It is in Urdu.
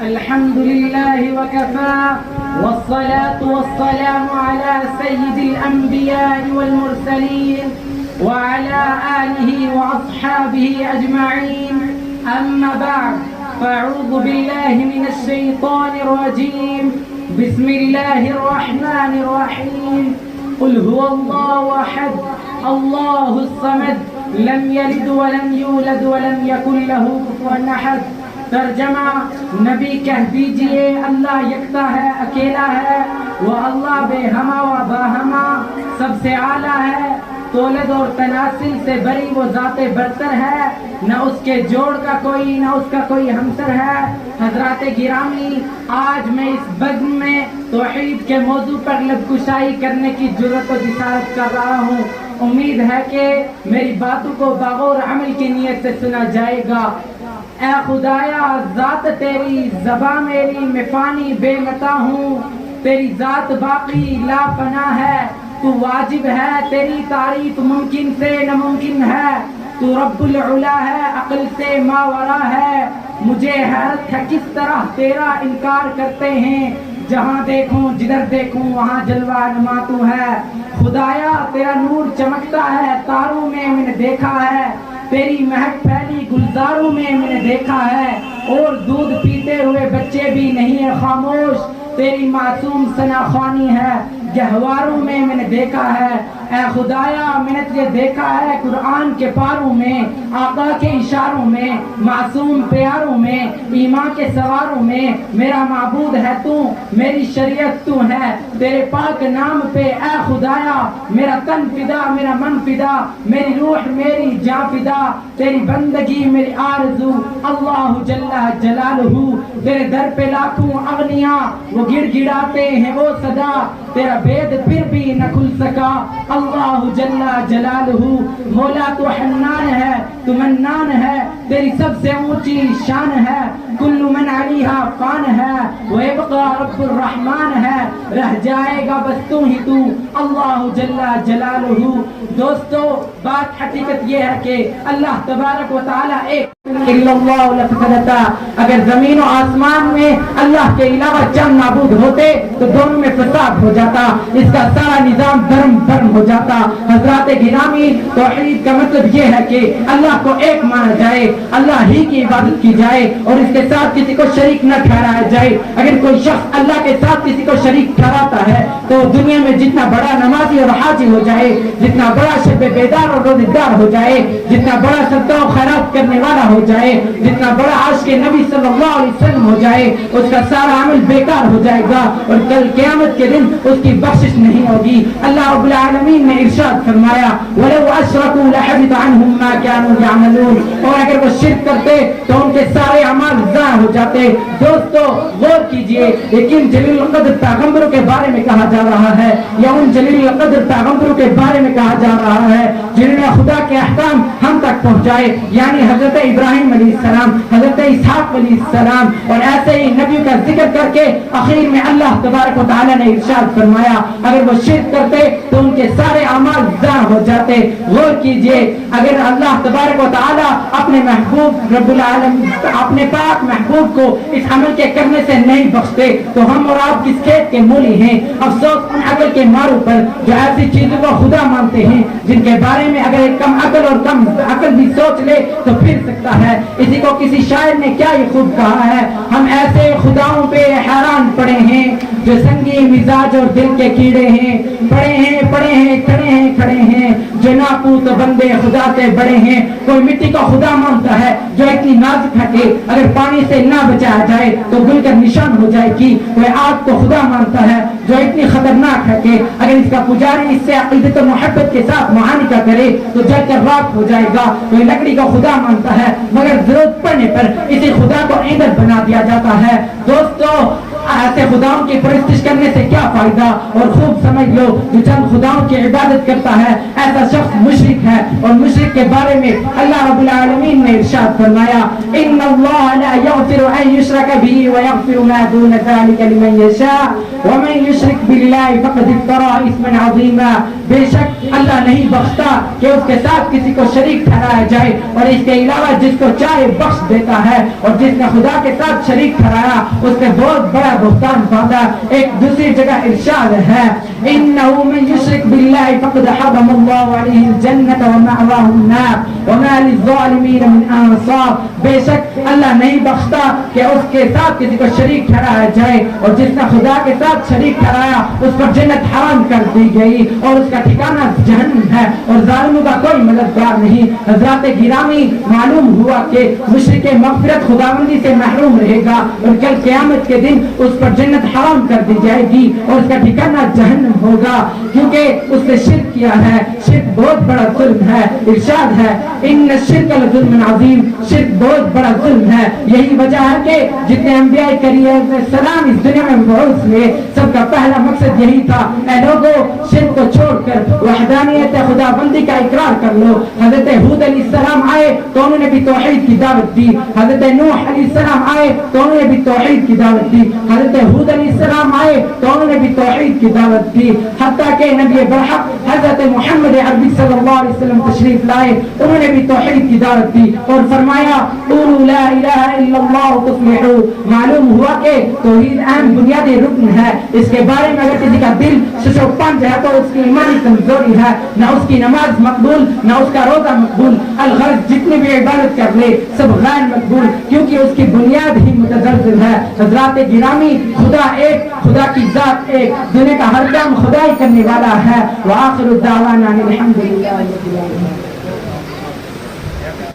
الحمد لله وكفى والصلاة والسلام على سيد الأنبياء والمرسلين وعلى آله وأصحابه أجمعين أما بعد فأعوذ بالله من الشيطان الرجيم بسم الله الرحمن الرحيم قل هو الله أحد الله الصمد لم يلد ولم يولد ولم يكن له كفوا أحد۔ ترجمہ، نبی کہہ دیجئے اللہ یکتا ہے، اکیلا ہے، وہ اللہ بے ہما و باہما سب سے اعلیٰ ہے، تولد اور تناسل سے بری وہ ذات برتر ہے، نہ اس کے جوڑ کا کوئی نہ اس کا کوئی ہمسر ہے۔ حضرات گرامی، آج میں اس بزم میں توحید کے موضوع پر لب کشائی کرنے کی جرأت و جسارت کر رہا ہوں۔ امید ہے کہ میری باتوں کو باغور عمل کی نیت سے سنا جائے گا۔ اے خدایا، ذات تیری زباں میری میں فانی بے متا ہوں، تیری ذات باقی لا فنا ہے، تو واجب ہے، تیری تعریف ممکن سے ناممکن ہے، تو رب العلا ہے، عقل سے ماورا ہے۔ مجھے حیرت ہے کس طرح تیرا انکار کرتے ہیں، جہاں دیکھوں جدھر دیکھوں وہاں جلوہ نما تو ہے۔ خدایا، تیرا نور چمکتا ہے تاروں میں نے دیکھا ہے، تیری مہک پھیلی گلزاروں میں نے دیکھا ہے، اور دودھ پیتے ہوئے بچے بھی نہیں ہیں خاموش، تیری معصوم ثنا خوانی ہے گہواروں میں نے دیکھا ہے۔ اے خدایا، میں نے تجھے دیکھا ہے قرآن کے پاروں میں، آقا کے اشاروں میں، معصوم پیاروں میں، ایمان کے سواروں میں۔ میرا معبود ہے تو، میری شریعت تو ہے، تیرے پاک نام پہ اے خدایا میرا تن فدا، میرا من فدا، میری روح میری جاں فدا، تیری بندگی میری آرزو۔ اللہ جل جلالہ، تیرے در پہ لاکھوں اغنیاء وہ گڑ گڑاتے ہیں وہ صدا، تیرا بید پھر بھی نہ کھل سکا۔ اللہ جل جلالہ، مولا تو حنان ہے، تو منان ہے، تیری سب سے اونچی شان ہے، کل من علیہا فان ہے، ویبقى رب الرحمن ہے، رہ جائے گا بس تو ہی تو۔ اللہ جل جلالہ۔ دوستو، بات حقیقت یہ ہے کہ اللہ تبارک و تعالیٰ ایک الا اللہ لفسدتا، اگر زمین و آسمان میں اللہ کے علاوہ چند معبود ہوتے تو دونوں میں فساد ہو جاتا، اس کا سارا نظام دھرم بھرم ہو جاتا۔ حضرات گرامی، توحید کا مطلب یہ ہے کہ اللہ کو ایک مانا جائے، اللہ ہی کی عبادت کی جائے اور اس کے ساتھ کسی کو شریک نہ ٹھہرایا جائے۔ اگر کوئی شخص اللہ کے ساتھ کسی کو شریک ٹھہراتا ہے تو دنیا میں جتنا بڑا نمازی اور حاجی ہو جائے، جتنا بڑا شب بیدار اور روزہ دار ہو جائے، جتنا بڑا صدقہ و خیرات کرنے والا ہو جائے، جتنا بڑا عاشق نبی صلی اللہ علیہ وسلم ہو جائے، اس کا سارا عمل بیکار ہو جائے گا اور کل قیامت کے دن اس کی بخشش نہیں ہوگی۔ اللہ رب العالمین نے ارشاد فرمایا وَلَوْ أَشْرَكُوا لَحَبِطَ عَنْهُمْ مَا كَانُوا يَعْمَلُونَ، اور اگر وہ شرک کرتے تو ان کے سارے اعمال ضائع ہو جاتے۔ دوستو، غور کیجئے، لیکن جلیل القدر پیغمبروں کے بارے میں کہا جا رہا ہے، یا ان جلیل القدر پیغمبروں کے بارے میں کہا جا رہا ہے جنہوں نے خدا کے احکام ہم تک پہنچائے، یعنی حضرت ابراہیم علیہ السلام، حضرت اسحاق علیہ السلام، اور ایسے ہی نبیوں کا ذکر کر کے آخر میں اللہ تبارک و تعالیٰ نے ارشاد فرمایا اگر وہ شرک کرتے تو ان کے سارے اعمال ضائع ہو جاتے۔ غور کیجئے، اگر اللہ تبارک و تعالیٰ اپنے محبوب رب العالمین، اپنے پاک محبوب کو اس عمل کے کرنے سے نہیں بخشتے تو ہم اور آپ کس کھیت کے مولی ہیں؟ افسوس ان عقل کے ماروں پر جو ایسی چیزوں کو خدا مانتے ہیں جن کے بارے میں اگر ایک کم عقل اور کم عقل بھی سوچ لے تو پھر سکتا ہے۔ اسی کو کسی شاعر نے کیا یہ خوب کہا ہے، ہم ایسے خداؤں پہ حیران پڑے ہیں جو سنگی مزاج اور دل کے کیڑے ہیں، پڑے ہیں کھڑے ہیں جو ناپوت بندے خدا سے بڑے ہیں۔ کوئی مٹی کو خدا مانتا ہے جو اتنی نازک ہے کہ اگر پانی سے نہ بچایا جائے تو گل کر نشان ہو جائے گی۔ کوئی آگ کو خدا مانتا ہے جو اتنی خطرناک ہے کہ اگر اس کا پجاری اس سے عقیدت و محبت کے ساتھ معانقہ کرے تو جل کر راکھ ہو جائے گا۔ کوئی لکڑی کو خدا مانتا ہے مگر ضرورت پڑنے پر اسی خدا کو ایندھن بنا دیا جاتا ہے۔ دوستو، ایسے خداؤں کی پرستش کرنے سے کیا فائدہ؟ اور خوب سمجھ لو جو چند خداؤں کی عبادت کرتا ہے ایسا شخص مشرک ہے، اور مشرک کے بارے میں اللہ رب العالمین نے ارشاد فرمایا ان اللہ لا یغفر ان یشرک به ویغفر ما دون ذلك لمن یشاء ومن یشرک باللہ فقد افترى اثما عظیما. بے شک اللہ نہیں بخشتا کہ اس کے ساتھ کسی کو شریک ٹھہرایا جائے، اور اس کے علاوہ جس کو چاہے بخش دیتا ہے، اور جس نے خدا کے ساتھ شریک ٹھہرایا اس نے بہت بڑا بہتان باندھا. ایک دوسری جگہ ارشاد ہے انه من یشرک باللہ فقد حرم اللہ علیہ الجنۃ ومأواہ النار وما للظالمین من انصار. بے شک اللہ نہیں بخشتا کہ اس کے ساتھ کسی کو شریک ٹھہرایا جائے، اور جس نے خدا کے ساتھ شریک ٹھہرایا اس پر جنت حرام کر دی گئی اور اس کا ٹھکانہ جہنم ہے، اور ظالموں کا کوئی مددگار نہیں. حضرات گرامی، معلوم ہوا کہ مشرک مغفرت خداوندی سے محروم رہے گا، اور کل قیامت کے دن اس پر جنت حرام کر دی جائے گی اور اس کا ٹھکانہ جہنم ہوگا، کیونکہ اس نے شرک کیا ہے. شرک بہت بڑا ظلم ہے. ارشاد ہے ان الشرک لظلم عظیم، شرک بہت بڑا ظلم ہے. یہی وجہ ہے کہ جتنے انبیاء کریم السلام اس دنیا میں مبعوث ہوئے سب کا پہلا مقصد یہی تھا، اے لوگو شرک کو چھوڑ کر وحدانیت خدا بندی کا اقرار کر لو. حضرت ہود علیہ السلام آئے تو انہوں نے بھی توحید کی دعوت دی. حضرت نوح علیہ السلام آئے تو انہوں نے بھی توحید کی دعوت دی. حضرت ہود علیہ السلام آئے تو انہوں نے بھی توحید کی دعوت دی. حتیٰ کہ نبی برحق حضرت محمد عربی صلی اللہ علیہ وسلم تشریف لائے، انہوں نے بھی توحید کی دعوت دی اور فرمایا قولوا لا الہ الا اللہ تفلحوا. معلوم ہوا کہ توحید اہم بنیادی رکن ہے. اس کے بارے میں اگر کسی کا دل شش و پنج ہے تو اس کی ایمانی کمزوری ہے، نہ اس کی نماز مقبول نہ اس کا روزہ مقبول. الغرض جتنی بھی عبادت کر لے سب غیر مقبول، کیونکہ اس کی بنیاد ہی متزلزل ہے. حضرات گرامی، خدا ایک، خدا کی ذات ایک، دنیا کا ہر کام خدا ہی کرنے والا ہے. وآخر الدعوانا الحمدللہ.